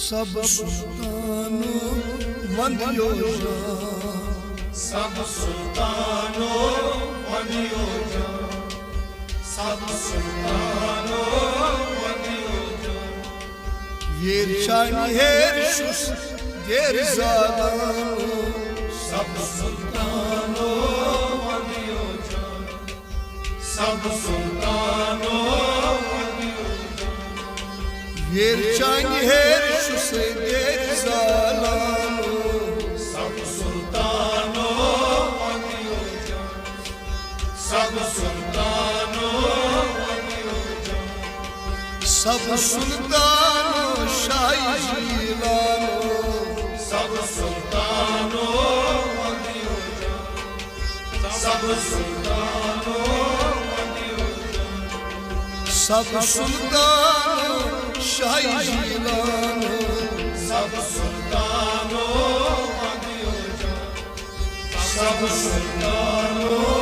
सब सुल्तानों वंदियो जान, सब सुल्तानों वंदियो जान, सब सुल्तानों वंदियो जान। yer çayni her şus yer zalanı, सब सुल्तानों वंदियो जान, सब सुल्तानों वंदियो जान। yer çayni her şus yer zalanı, सब सुल्तानों वंदियो जान, सब सुल्तानों वंदियो जान। सब सुल्तानों शाही जिलानो, सब सुल्तानों वंदियो जान, सब सुल्तानों वंदियो जान। सब सुल्तानों शाही जिलानो, सब सुल्तानों वंदियो जान, सब सुल्तानों